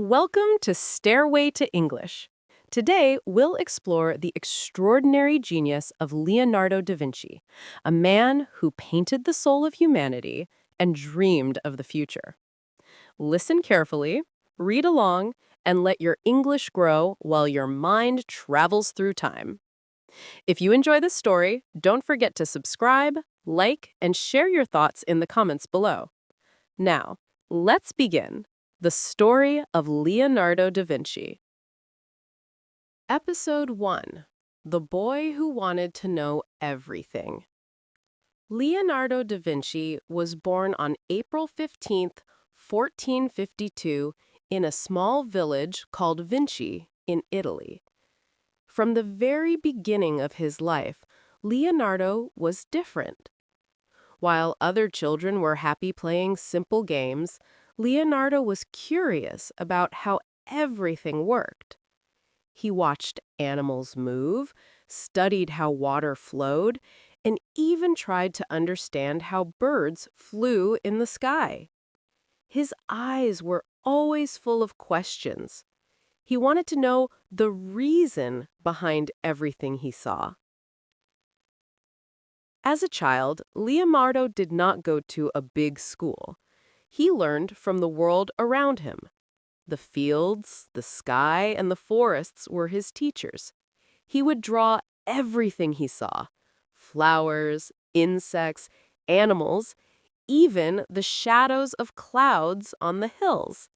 Welcome to Stairway to English. Today, we'll explore the extraordinary genius of Leonardo da Vinci, a man who painted the soul of humanity and dreamed of the future. Listen carefully, read along, and let your English grow while your mind travels through time. If you enjoy this story, don't forget to subscribe, like, and share your thoughts in the comments below. Now, let's begin. The story of Leonardo da Vinci. Episode 1. The Boy Who Wanted to Know Everything. Leonardo da Vinci was born on April 15, 1452, in a small village called Vinci in Italy. From the very beginning of his life, Leonardo was different. While other children were happy playing simple games, Leonardo was curious about how everything worked. He watched animals move, studied how water flowed, and even tried to understand how birds flew in the sky. His eyes were always full of questions. He wanted to know the reason behind everything he saw. As a child, Leonardo did not go to a big school. He learned from the world around him. The fields, the sky, and the forests were his teachers. He would draw everything he saw: flowers, insects, animals, even the shadows of clouds on the hills.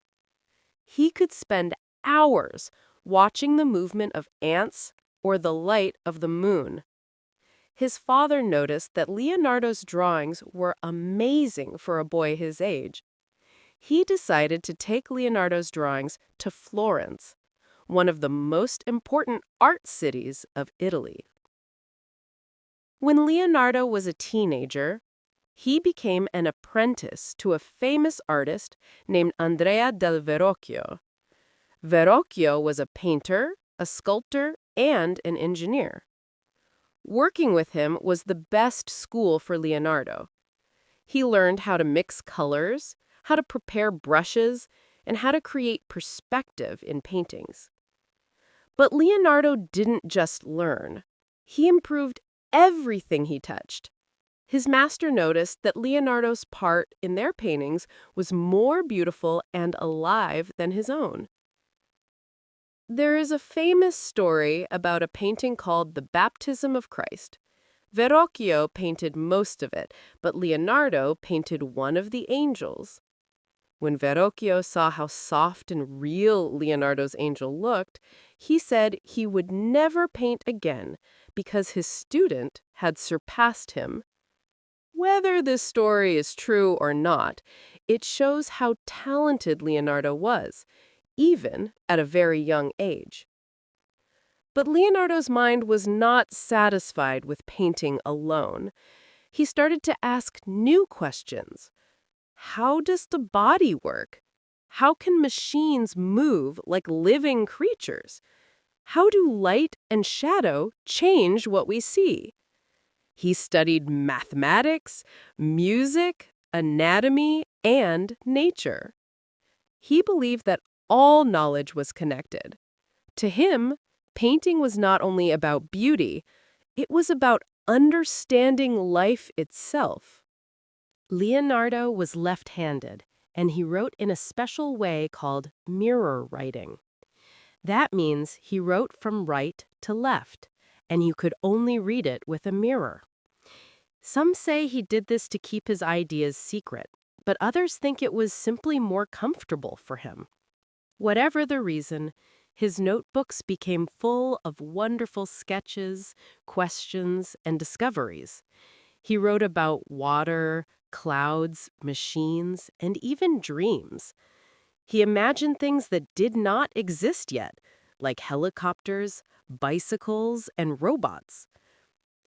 He could spend hours watching the movement of ants or the light of the moon. His father noticed that Leonardo's drawings were amazing for a boy his age. He decided to take Leonardo's drawings to Florence, one of the most important art cities of Italy. When Leonardo was a teenager, he became an apprentice to a famous artist named Andrea del Verrocchio. Verrocchio was a painter, a sculptor, and an engineer. Working with him was the best school for Leonardo. He learned how to mix colors, how to prepare brushes, and how to create perspective in paintings. But Leonardo didn't just learn. He improved everything he touched. His master noticed that Leonardo's part in their paintings was more beautiful and alive than his own. There is a famous story about a painting called The Baptism of Christ. Verrocchio painted most of it, but Leonardo painted one of the angels. When Verrocchio saw how soft and real Leonardo's angel looked, he said he would never paint again because his student had surpassed him. Whether this story is true or not, it shows how talented Leonardo was, even at a very young age. But Leonardo's mind was not satisfied with painting alone. He started to ask new questions. How does the body work? How can machines move like living creatures? How do light and shadow change what we see? He studied mathematics, music, anatomy, and nature. He believed that all knowledge was connected. To him, painting was not only about beauty, it was about understanding life itself. Leonardo was left-handed, and he wrote in a special way called mirror writing. That means he wrote from right to left, and you could only read it with a mirror. Some say he did this to keep his ideas secret, but others think it was simply more comfortable for him. Whatever the reason, his notebooks became full of wonderful sketches, questions, and discoveries. He wrote about water, clouds, machines, and even dreams. He imagined things that did not exist yet, like helicopters, bicycles, and robots.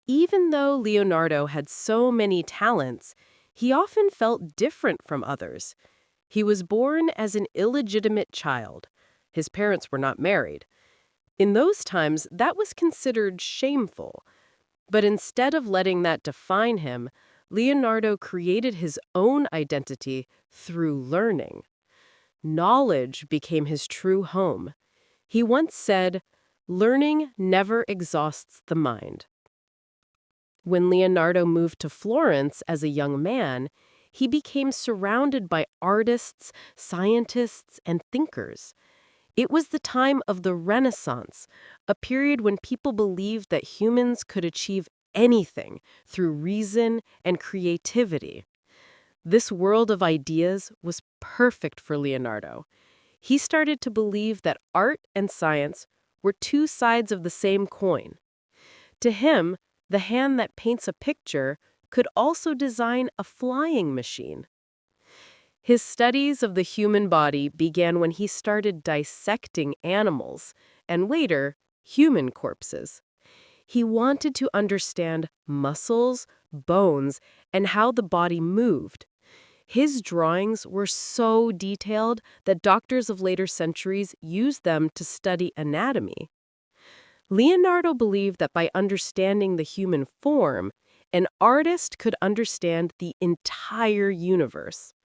Even though Leonardo had so many talents, he often felt different from others. He was born as an illegitimate child. His parents were not married. In those times, that was considered shameful. But instead of letting that define him, Leonardo created his own identity through learning. Knowledge became his true home. He once said, "Learning never exhausts the mind." When Leonardo moved to Florence as a young man, he became surrounded by artists, scientists, and thinkers. It was the time of the Renaissance, a period when people believed that humans could achieve anything through reason and creativity. This world of ideas was perfect for Leonardo. He started to believe that art and science were two sides of the same coin. To him, the hand that paints a picture could also design a flying machine. His studies of the human body began when he started dissecting animals and later, human corpses. He wanted to understand muscles, bones, and how the body moved. His drawings were so detailed that doctors of later centuries used them to study anatomy. Leonardo believed that by understanding the human form, an artist could understand the entire universe.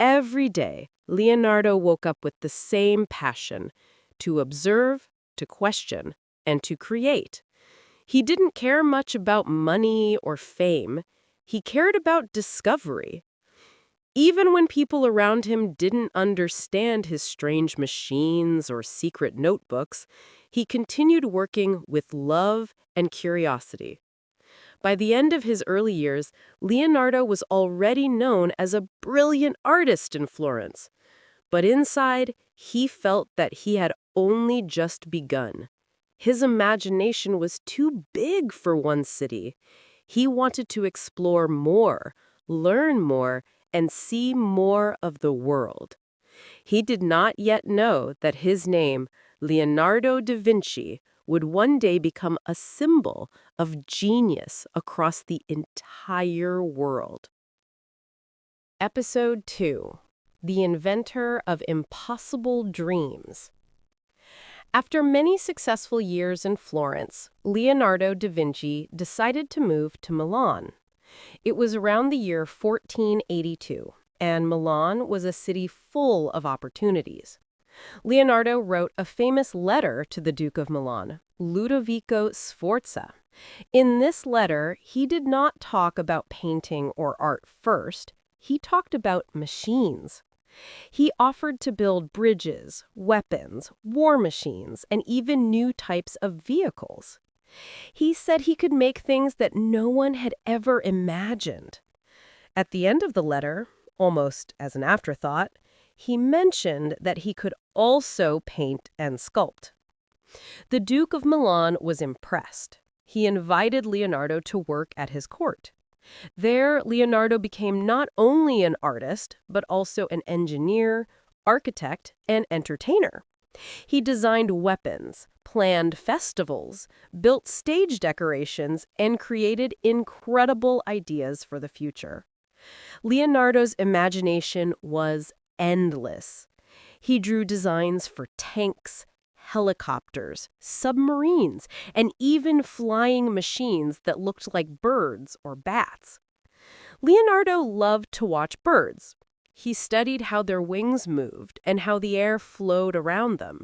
Every day, Leonardo woke up with the same passion: to observe, to question, and to create. He didn't care much about money or fame. He cared about discovery. Even when people around him didn't understand his strange machines or secret notebooks, he continued working with love and curiosity. By the end of his early years, Leonardo was already known as a brilliant artist in Florence. But inside, he felt that he had only just begun. His imagination was too big for one city. He wanted to explore more, learn more, and see more of the world. He did not yet know that his name, Leonardo da Vinci, would one day become a symbol of genius across the entire world. Episode 2: The Inventor of Impossible Dreams. After many successful years in Florence, Leonardo da Vinci decided to move to Milan. It was around the year 1482, and Milan was a city full of opportunities. Leonardo wrote a famous letter to the Duke of Milan, Ludovico Sforza. In this letter, he did not talk about painting or art first. He talked about machines. He offered to build bridges, weapons, war machines, and even new types of vehicles. He said he could make things that no one had ever imagined. At the end of the letter, almost as an afterthought, he mentioned that he could also paint and sculpt. The Duke of Milan was impressed. He invited Leonardo to work at his court. There, Leonardo became not only an artist, but also an engineer, architect, and entertainer. He designed weapons, planned festivals, built stage decorations, and created incredible ideas for the future. Leonardo's imagination was endless. He drew designs for tanks, helicopters, submarines, and even flying machines that looked like birds or bats. Leonardo loved to watch birds. He studied how their wings moved and how the air flowed around them.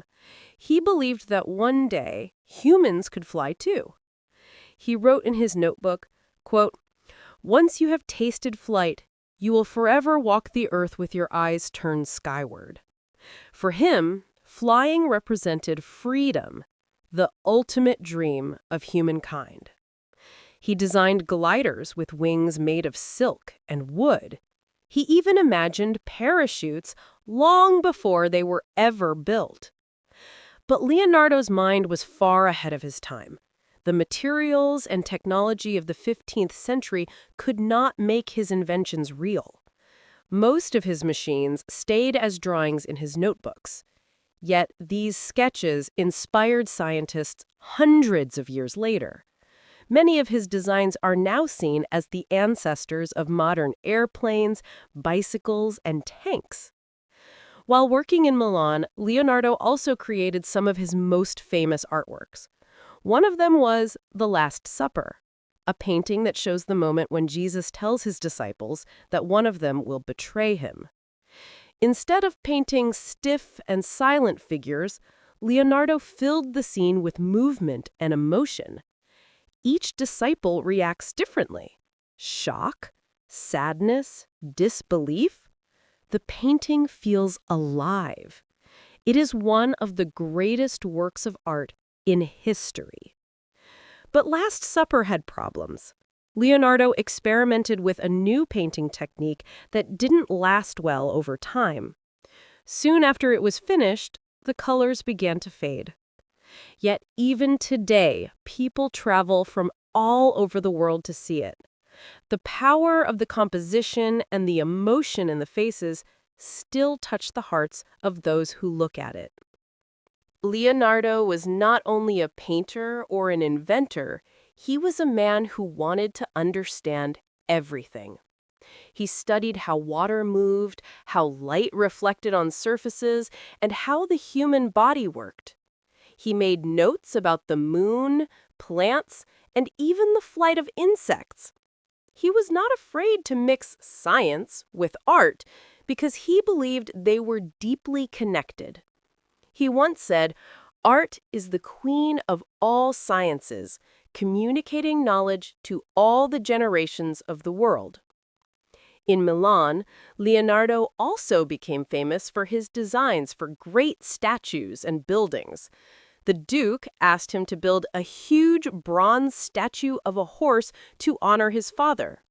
He believed that one day humans could fly too. He wrote in his notebook, quote, "Once you have tasted flight, you will forever walk the earth with your eyes turned skyward." For him, flying represented freedom, the ultimate dream of humankind. He designed gliders with wings made of silk and wood. He even imagined parachutes long before they were ever built. But Leonardo's mind was far ahead of his time. The materials and technology of the 15th century could not make his inventions real. Most of his machines stayed as drawings in his notebooks. Yet these sketches inspired scientists hundreds of years later. Many of his designs are now seen as the ancestors of modern airplanes, bicycles, and tanks. While working in Milan, Leonardo also created some of his most famous artworks. One of them was The Last Supper, a painting that shows the moment when Jesus tells his disciples that one of them will betray him. Instead of painting stiff and silent figures, Leonardo filled the scene with movement and emotion. Each disciple reacts differently. Shock, sadness, disbelief. The painting feels alive. It is one of the greatest works of art in history. But Last Supper had problems. Leonardo experimented with a new painting technique that didn't last well over time. Soon after it was finished, the colors began to fade. Yet even today, people travel from all over the world to see it. The power of the composition and the emotion in the faces still touch the hearts of those who look at it. Leonardo was not only a painter or an inventor, he was a man who wanted to understand everything. He studied how water moved, how light reflected on surfaces, and how the human body worked. He made notes about the moon, plants, and even the flight of insects. He was not afraid to mix science with art because he believed they were deeply connected. He once said, "Art is the queen of all sciences, communicating knowledge to all the generations of the world." In Milan, Leonardo also became famous for his designs for great statues and buildings. The Duke asked him to build a huge bronze statue of a horse to honor his father.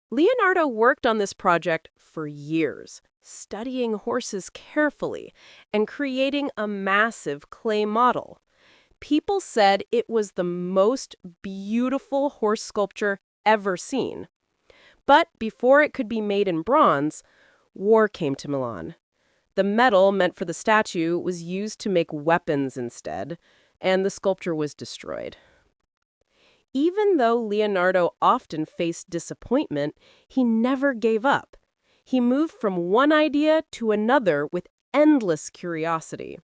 Leonardo worked on this project for years, studying horses carefully and creating a massive clay model. People said it was the most beautiful horse sculpture ever seen. But before it could be made in bronze, war came to Milan. The metal meant for the statue was used to make weapons instead, and the sculpture was destroyed. Even though Leonardo often faced disappointment, he never gave up. He moved from one idea to another with endless curiosity.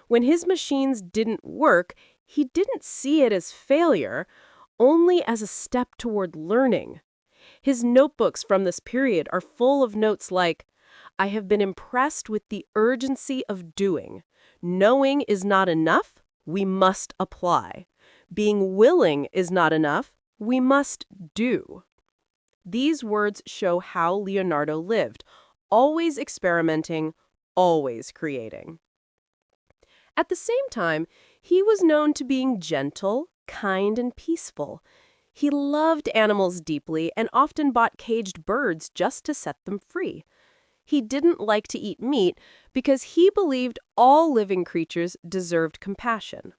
When his machines didn't work, he didn't see it as failure, only as a step toward learning. His notebooks from this period are full of notes like, "I have been impressed with the urgency of doing. Knowing is not enough, we must apply. Being willing is not enough, we must do." These words show how Leonardo lived, always experimenting, always creating. At the same time, he was known to being gentle, kind, and peaceful. He loved animals deeply and often bought caged birds just to set them free. He didn't like to eat meat because he believed all living creatures deserved compassion.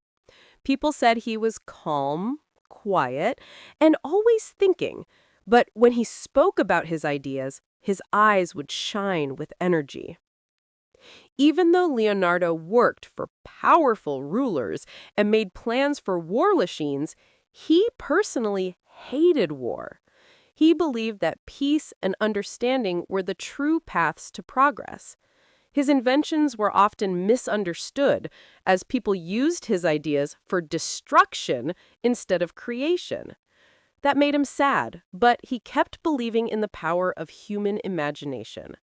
People said he was calm, quiet, and always thinking, but when he spoke about his ideas, his eyes would shine with energy. Even though Leonardo worked for powerful rulers and made plans for war machines, he personally hated war. He believed that peace and understanding were the true paths to progress. His inventions were often misunderstood as people used his ideas for destruction instead of creation. That made him sad, but he kept believing in the power of human imagination.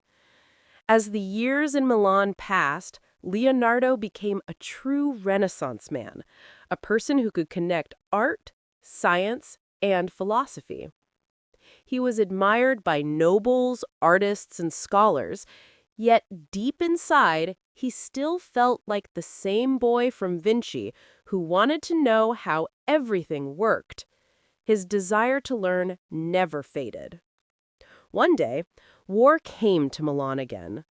As the years in Milan passed, Leonardo became a true Renaissance man, a person who could connect art, science, and philosophy. He was admired by nobles, artists, and scholars, yet deep inside, he still felt like the same boy from Vinci who wanted to know how everything worked. His desire to learn never faded. One day, war came to Milan again.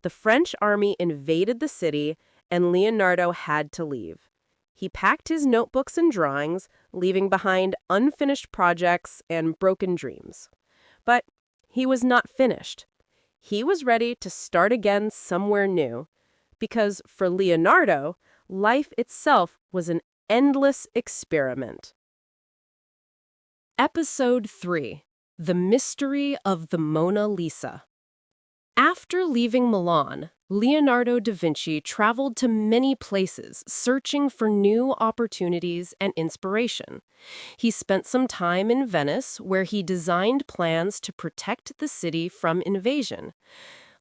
The French army invaded the city, and Leonardo had to leave. He packed his notebooks and drawings, leaving behind unfinished projects and broken dreams. But he was not finished. He was ready to start again somewhere new, because for Leonardo, life itself was an endless experiment. Episode 3: The Mystery of the Mona Lisa. After leaving Milan, Leonardo da Vinci traveled to many places, searching for new opportunities and inspiration. He spent some time in Venice, where he designed plans to protect the city from invasion.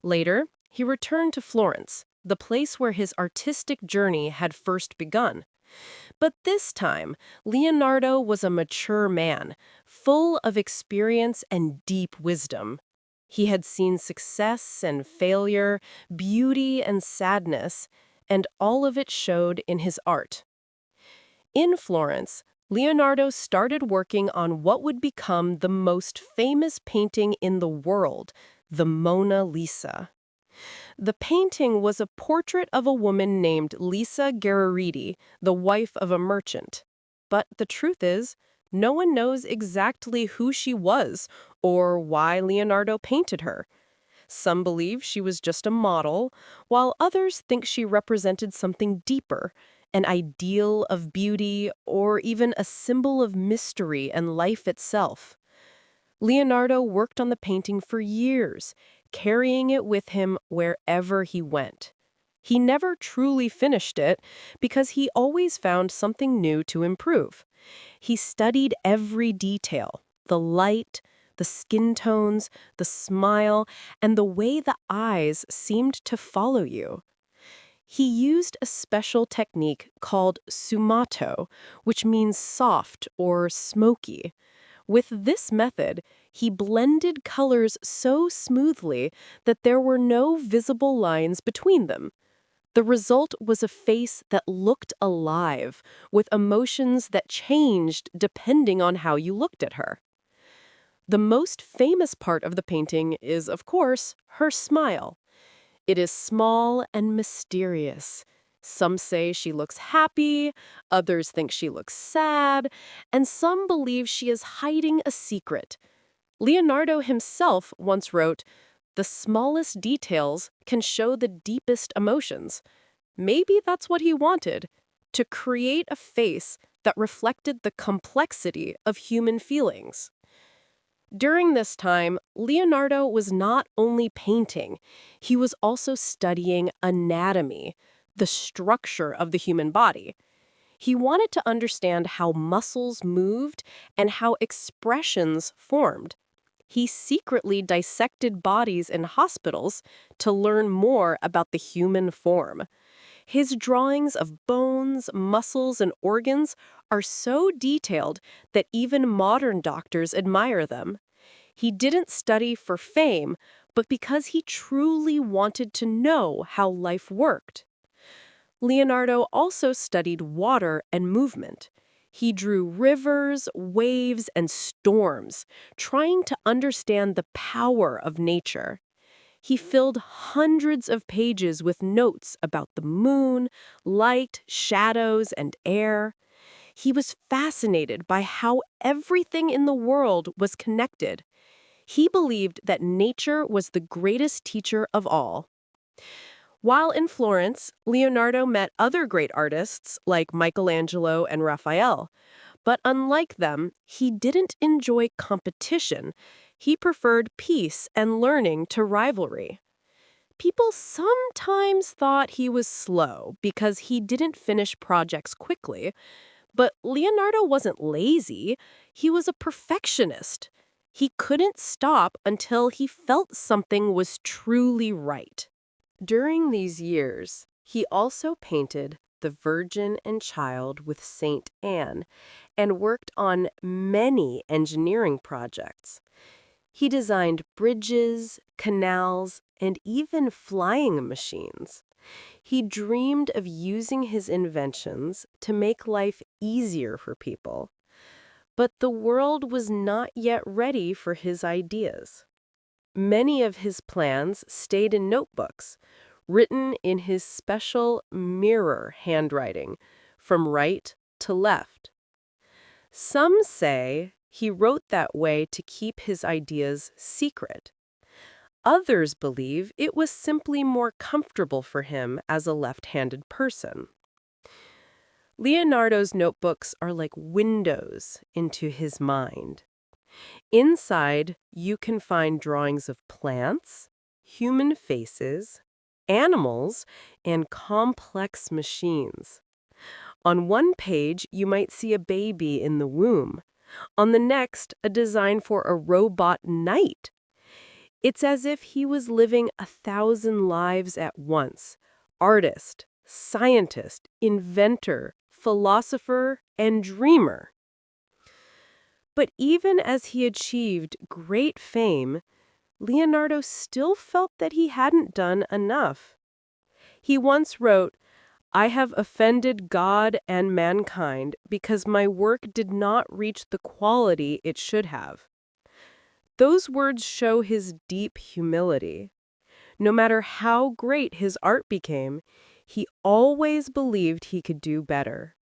Later, he returned to Florence, the place where his artistic journey had first begun. But this time, Leonardo was a mature man, full of experience and deep wisdom. He had seen success and failure, beauty and sadness, and all of it showed in his art. In Florence, Leonardo started working on what would become the most famous painting in the world, the Mona Lisa. The painting was a portrait of a woman named Lisa Gherardi, the wife of a merchant. But the truth is, no one knows exactly who she was or why Leonardo painted her. Some believe she was just a model, while others think she represented something deeper, an ideal of beauty or even a symbol of mystery and life itself. Leonardo worked on the painting for years, carrying it with him wherever he went. He never truly finished it because he always found something new to improve. He studied every detail, the light, the skin tones, the smile, and the way the eyes seemed to follow you. He used a special technique called sfumato, which means soft or smoky. With this method, he blended colors so smoothly that there were no visible lines between them. The result was a face that looked alive, with emotions that changed depending on how you looked at her. The most famous part of the painting is, of course, her smile. It is small and mysterious. Some say she looks happy, others think she looks sad, and some believe she is hiding a secret. Leonardo himself once wrote, "The smallest details can show the deepest emotions." Maybe that's what he wanted, to create a face that reflected the complexity of human feelings. During this time, Leonardo was not only painting, he was also studying anatomy, the structure of the human body. He wanted to understand how muscles moved and how expressions formed. He secretly dissected bodies in hospitals to learn more about the human form. His drawings of bones, muscles, and organs are so detailed that even modern doctors admire them. He didn't study for fame, but because he truly wanted to know how life worked. Leonardo also studied water and movement. He drew rivers, waves, and storms, trying to understand the power of nature. He filled hundreds of pages with notes about the moon, light, shadows, and air. He was fascinated by how everything in the world was connected. He believed that nature was the greatest teacher of all. While in Florence, Leonardo met other great artists like Michelangelo and Raphael. But unlike them, he didn't enjoy competition. He preferred peace and learning to rivalry. People sometimes thought he was slow because he didn't finish projects quickly, but Leonardo wasn't lazy. He was a perfectionist. He couldn't stop until he felt something was truly right. During these years, he also painted the Virgin and Child with Saint Anne and worked on many engineering projects. He designed bridges, canals, and even flying machines. He dreamed of using his inventions to make life easier for people. But the world was not yet ready for his ideas. Many of his plans stayed in notebooks, written in his special mirror handwriting, from right to left. Some say he wrote that way to keep his ideas secret. Others believe it was simply more comfortable for him as a left-handed person. Leonardo's notebooks are like windows into his mind. Inside, you can find drawings of plants, human faces, animals, and complex machines. On one page, you might see a baby in the womb. On the next, a design for a robot knight. It's as if he was living 1,000 lives at once: artist, scientist, inventor, philosopher, and dreamer. But even as he achieved great fame, Leonardo still felt that he hadn't done enough. He once wrote, "I have offended God and mankind because my work did not reach the quality it should have." Those words show his deep humility. No matter how great his art became, he always believed he could do better.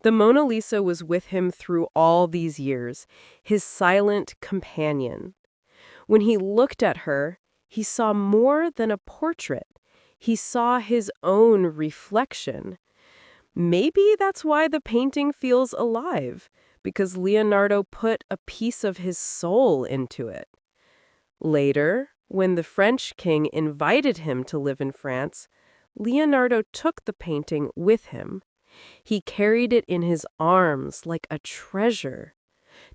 The Mona Lisa was with him through all these years, his silent companion. When he looked at her, he saw more than a portrait. He saw his own reflection. Maybe that's why the painting feels alive, because Leonardo put a piece of his soul into it. Later, when the French king invited him to live in France, Leonardo took the painting with him. He carried it in his arms like a treasure.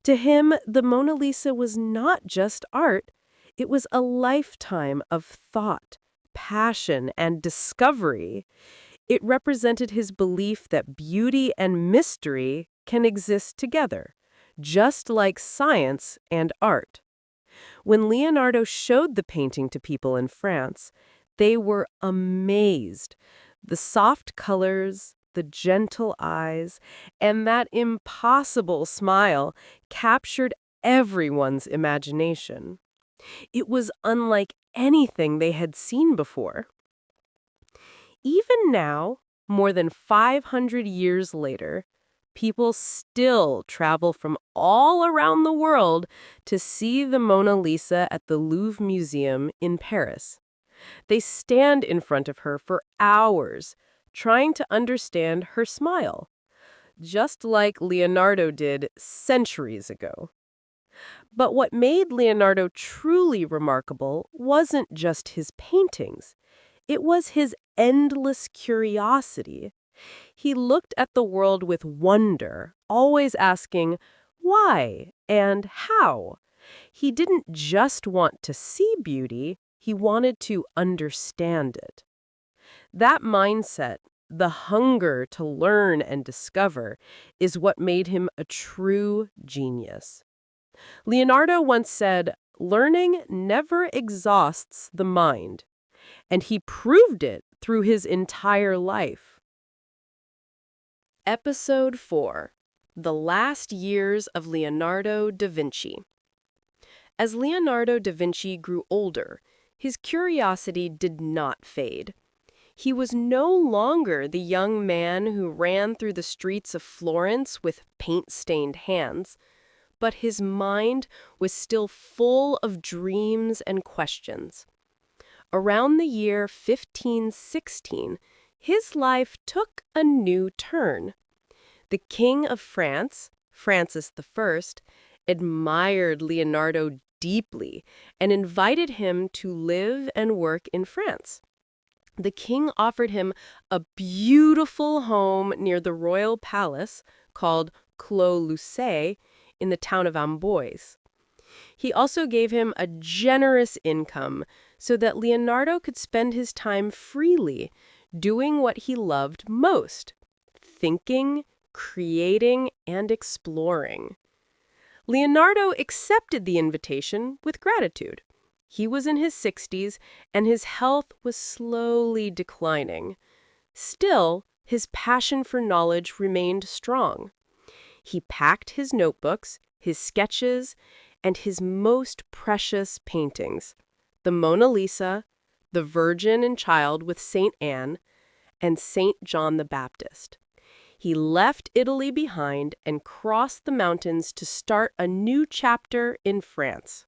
To him, the Mona Lisa was not just art, it was a lifetime of thought, passion, and discovery. It represented his belief that beauty and mystery can exist together, just like science and art. When Leonardo showed the painting to people in France, they were amazed. The soft colors, the gentle eyes, and that impossible smile captured everyone's imagination. It was unlike anything they had seen before. Even now, more than 500 years later, people still travel from all around the world to see the Mona Lisa at the Louvre Museum in Paris. They stand in front of her for hours, trying to understand her smile, just like Leonardo did centuries ago. But what made Leonardo truly remarkable wasn't just his paintings. It was his endless curiosity. He looked at the world with wonder, always asking, why and how? He didn't just want to see beauty, he wanted to understand it. That mindset, the hunger to learn and discover, is what made him a true genius. Leonardo once said, "Learning never exhausts the mind," and he proved it through his entire life. Episode 4: The Last Years of Leonardo da Vinci. As Leonardo da Vinci grew older, his curiosity did not fade. He was no longer the young man who ran through the streets of Florence with paint-stained hands, but his mind was still full of dreams and questions. Around the year 1516, his life took a new turn. The King of France, Francis I, admired Leonardo deeply and invited him to live and work in France. The king offered him a beautiful home near the royal palace called Clos Lucé in the town of Amboise. He also gave him a generous income so that Leonardo could spend his time freely, doing what he loved most: thinking, creating, and exploring. Leonardo accepted the invitation with gratitude. He was in his 60s, and his health was slowly declining. Still, his passion for knowledge remained strong. He packed his notebooks, his sketches, and his most precious paintings: the Mona Lisa, the Virgin and Child with St. Anne, and St. John the Baptist. He left Italy behind and crossed the mountains to start a new chapter in France.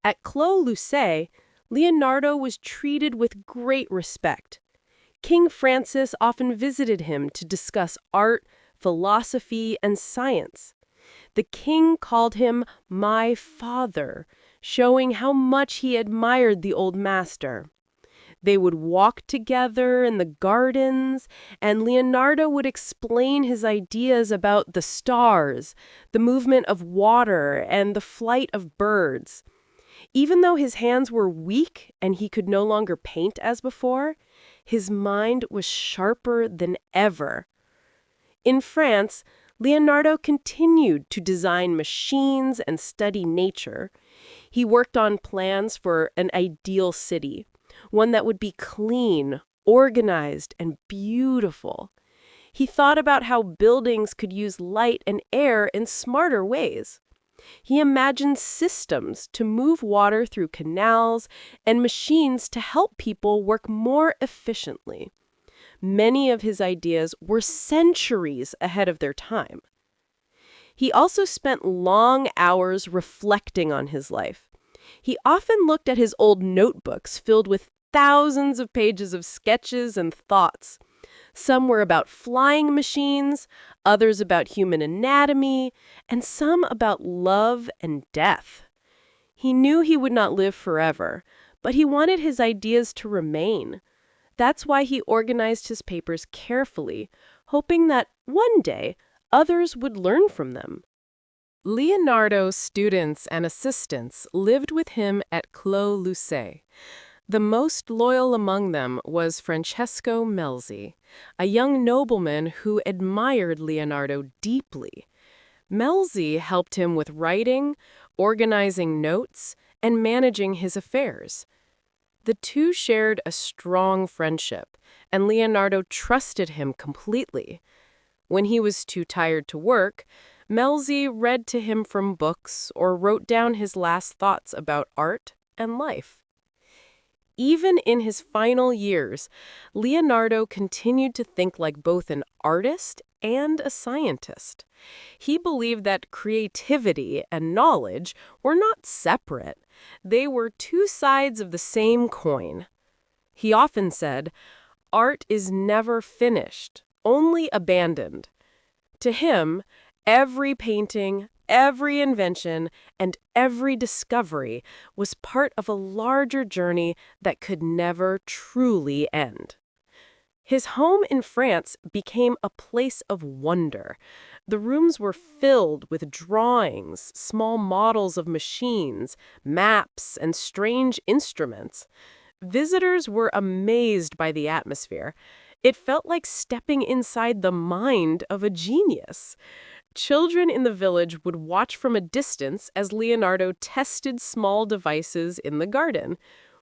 At Clos Lucé, Leonardo was treated with great respect. King Francis often visited him to discuss art, philosophy, and science. The king called him "my father," showing how much he admired the old master. They would walk together in the gardens, and Leonardo would explain his ideas about the stars, the movement of water, and the flight of birds. Even though his hands were weak and he could no longer paint as before, his mind was sharper than ever. In France, Leonardo continued to design machines and study nature. He worked on plans for an ideal city, one that would be clean, organized, and beautiful. He thought about how buildings could use light and air in smarter ways. He imagined systems to move water through canals and machines to help people work more efficiently. Many of his ideas were centuries ahead of their time. He also spent long hours reflecting on his life. He often looked at his old notebooks filled with thousands of pages of sketches and thoughts. Some were about flying machines, others about human anatomy, and some about love and death. He knew he would not live forever, but he wanted his ideas to remain. That's why he organized his papers carefully, hoping that one day others would learn from them. Leonardo's students and assistants lived with him at Clos Lucé. The most loyal among them was Francesco Melzi, a young nobleman who admired Leonardo deeply. Melzi helped him with writing, organizing notes, and managing his affairs. The two shared a strong friendship, and Leonardo trusted him completely. When he was too tired to work, Melzi read to him from books or wrote down his last thoughts about art and life. Even in his final years, Leonardo continued to think like both an artist and a scientist. He believed that creativity and knowledge were not separate. They were two sides of the same coin. He often said, "Art is never finished, only abandoned." To him, every painting, every invention, and every discovery was part of a larger journey that could never truly end. His home in France became a place of wonder. The rooms were filled with drawings, small models of machines, maps, and strange instruments. Visitors were amazed by the atmosphere. It felt like stepping inside the mind of a genius. Children in the village would watch from a distance as Leonardo tested small devices in the garden.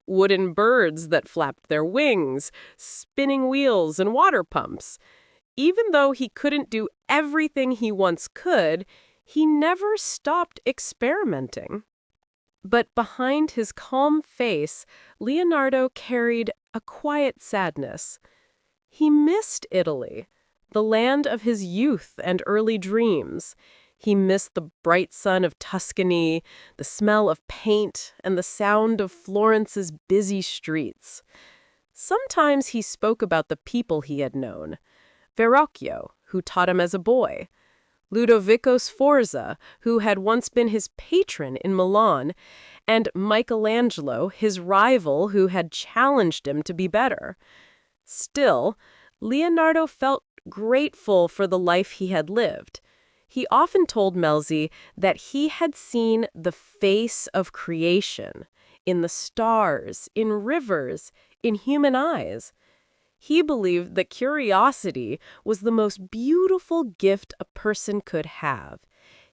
Wooden birds that flapped their wings, spinning wheels, and water pumps. Even though he couldn't do everything he once could, he never stopped experimenting. But behind his calm face, Leonardo carried a quiet sadness. He missed Italy, the land of his youth and early dreams. He missed the bright sun of Tuscany, the smell of paint, and the sound of Florence's busy streets. Sometimes he spoke about the people he had known. Verrocchio, who taught him as a boy. Ludovico Sforza, who had once been his patron in Milan, and Michelangelo, his rival who had challenged him to be better. Still, Leonardo felt grateful for the life he had lived. He often told Melzi that he had seen the face of creation in the stars, in rivers, in human eyes. He believed that curiosity was the most beautiful gift a person could have.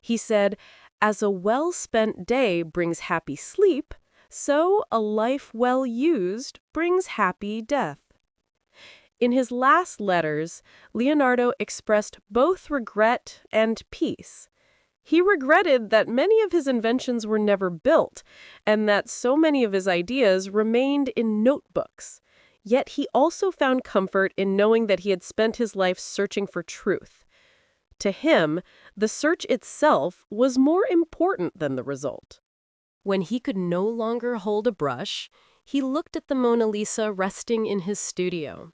He said, "As a well-spent day brings happy sleep, so a life well used brings happy death." In his last letters, Leonardo expressed both regret and peace. He regretted that many of his inventions were never built, and that so many of his ideas remained in notebooks. Yet he also found comfort in knowing that he had spent his life searching for truth. To him, the search itself was more important than the result. When he could no longer hold a brush, he looked at the Mona Lisa resting in his studio.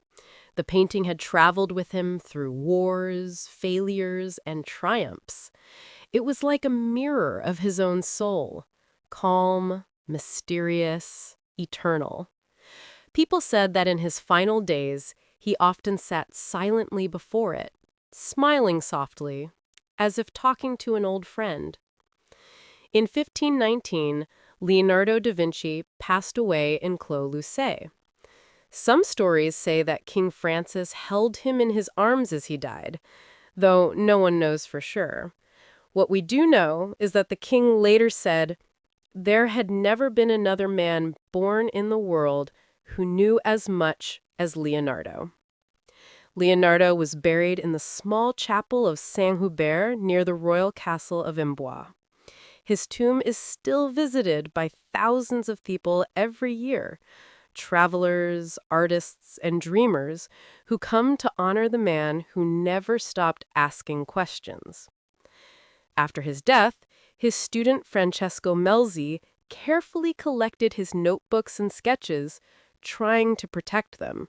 The painting had traveled with him through wars, failures, and triumphs. It was like a mirror of his own soul, calm, mysterious, eternal. People said that in his final days, he often sat silently before it, smiling softly, as if talking to an old friend. In 1519, Leonardo da Vinci passed away in Clos-Lucé. Some stories say that King Francis held him in his arms as he died, though no one knows for sure. What we do know is that the king later said, "There had never been another man born in the world who knew as much as Leonardo." Leonardo was buried in the small chapel of Saint-Hubert near the royal castle of Amboise. His tomb is still visited by thousands of people every year, travelers, artists, and dreamers who come to honor the man who never stopped asking questions. After his death, his student Francesco Melzi carefully collected his notebooks and sketches, trying to protect them.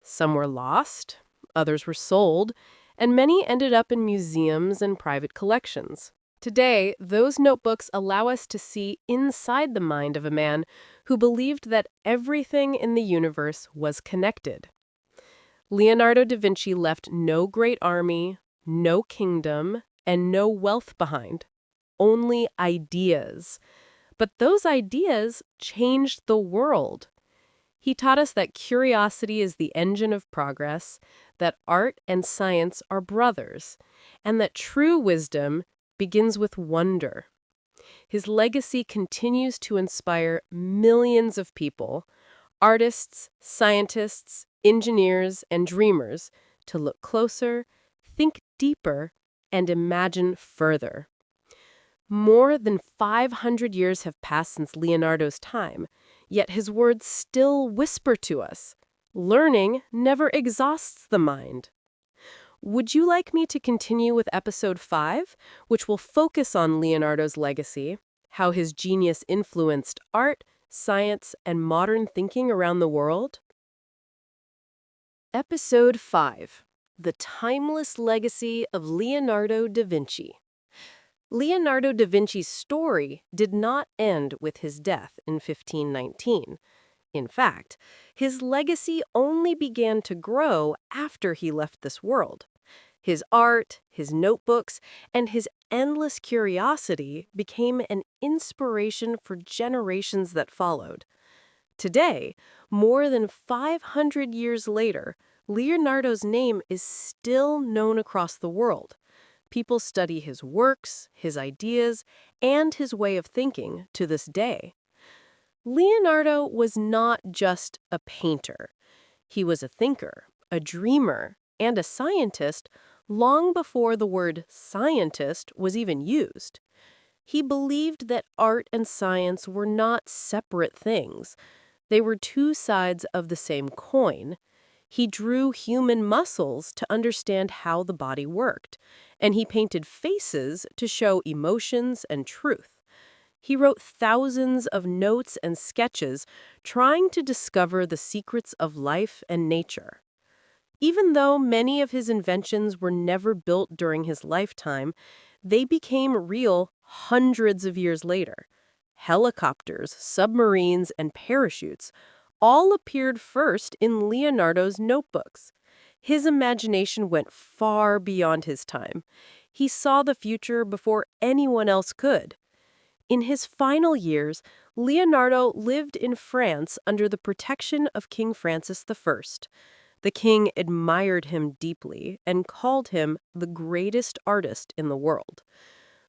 Some were lost, others were sold, and many ended up in museums and private collections. Today, those notebooks allow us to see inside the mind of a man who believed that everything in the universe was connected. Leonardo da Vinci left no great army, no kingdom, and no wealth behind. Only ideas. But those ideas changed the world. He taught us that curiosity is the engine of progress, that art and science are brothers, and that true wisdom begins with wonder. His legacy continues to inspire millions of people, artists, scientists, engineers, and dreamers, to look closer, think deeper, and imagine further. More than 500 years have passed since Leonardo's time, yet his words still whisper to us. Learning never exhausts the mind. Would you like me to continue with episode 5, which will focus on Leonardo's legacy, how his genius influenced art, science, and modern thinking around the world? Episode 5: The Timeless Legacy of Leonardo da Vinci. Leonardo da Vinci's story did not end with his death in 1519. In fact, his legacy only began to grow after he left this world. His art, his notebooks, and his endless curiosity became an inspiration for generations that followed. Today, more than 500 years later, Leonardo's name is still known across the world. People study his works, his ideas, and his way of thinking to this day. Leonardo was not just a painter. He was a thinker, a dreamer, and a scientist long before the word scientist was even used. He believed that art and science were not separate things. They were two sides of the same coin. He drew human muscles to understand how the body worked, and he painted faces to show emotions and truth. He wrote thousands of notes and sketches trying to discover the secrets of life and nature. Even though many of his inventions were never built during his lifetime, they became real hundreds of years later. Helicopters, submarines, and parachutes all appeared first in Leonardo's notebooks. His imagination went far beyond his time. He saw the future before anyone else could. In his final years, Leonardo lived in France under the protection of King Francis I. The king admired him deeply and called him the greatest artist in the world.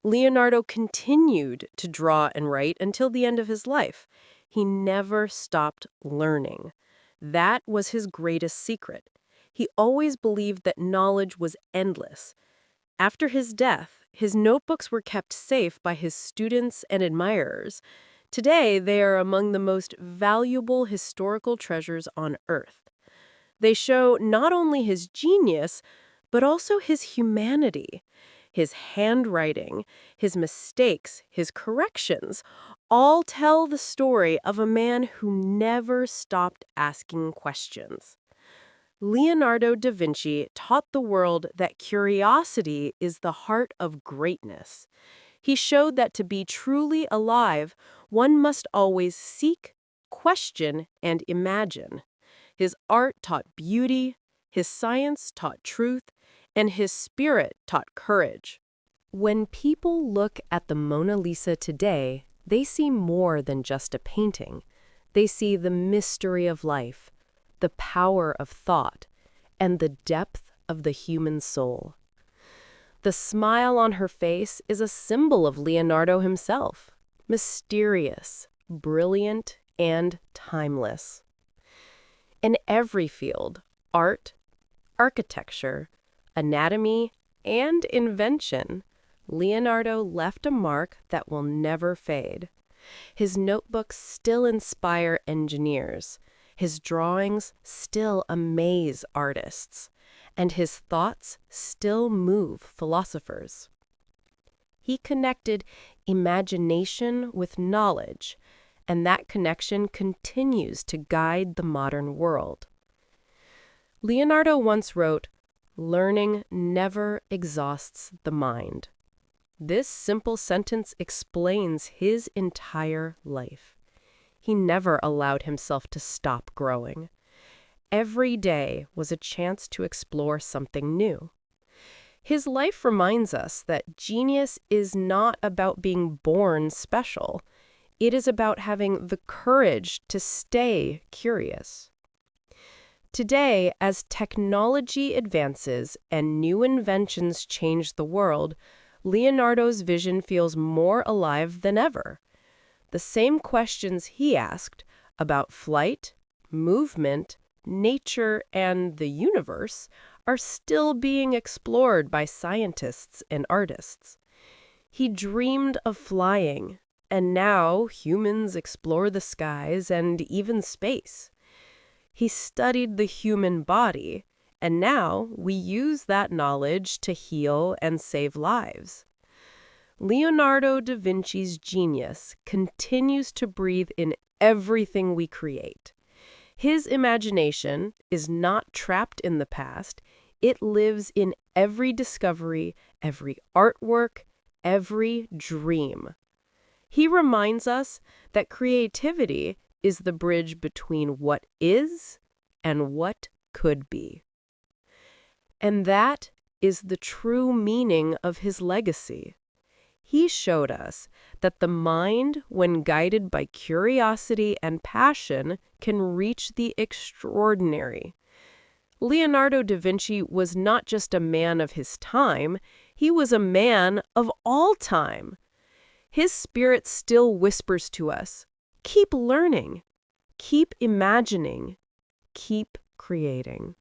Leonardo continued to draw and write until the end of his life. He never stopped learning. That was his greatest secret. He always believed that knowledge was endless. After his death, his notebooks were kept safe by his students and admirers. Today, they are among the most valuable historical treasures on Earth. They show not only his genius, but also his humanity. His handwriting, his mistakes, his corrections, all tell the story of a man who never stopped asking questions. Leonardo da Vinci taught the world that curiosity is the heart of greatness. He showed that to be truly alive, one must always seek, question, and imagine. His art taught beauty, his science taught truth, and his spirit taught courage. When people look at the Mona Lisa today, They see more than just a painting. They see the mystery of life, the power of thought, and the depth of the human soul. The smile on her face is a symbol of Leonardo himself, mysterious, brilliant, and timeless. In every field, art, architecture, anatomy, and invention, Leonardo left a mark that will never fade. His notebooks still inspire engineers, his drawings still amaze artists, and his thoughts still move philosophers. He connected imagination with knowledge, and that connection continues to guide the modern world. Leonardo once wrote, "Learning never exhausts the mind." This simple sentence explains his entire life. He never allowed himself to stop growing. Every day was a chance to explore something new. His life reminds us that genius is not about being born special. It is about having the courage to stay curious. Today, as technology advances and new inventions change the world, Leonardo's vision feels more alive than ever. The same questions he asked about flight, movement, nature, and the universe are still being explored by scientists and artists. He dreamed of flying, and now humans explore the skies and even space. He studied the human body, and now we use that knowledge to heal and save lives. Leonardo da Vinci's genius continues to breathe in everything we create. His imagination is not trapped in the past. It lives in every discovery, every artwork, every dream. He reminds us that creativity is the bridge between what is and what could be. And that is the true meaning of his legacy. He showed us that the mind, when guided by curiosity and passion, can reach the extraordinary. Leonardo da Vinci was not just a man of his time, he was a man of all time. His spirit still whispers to us, keep learning, keep imagining, keep creating.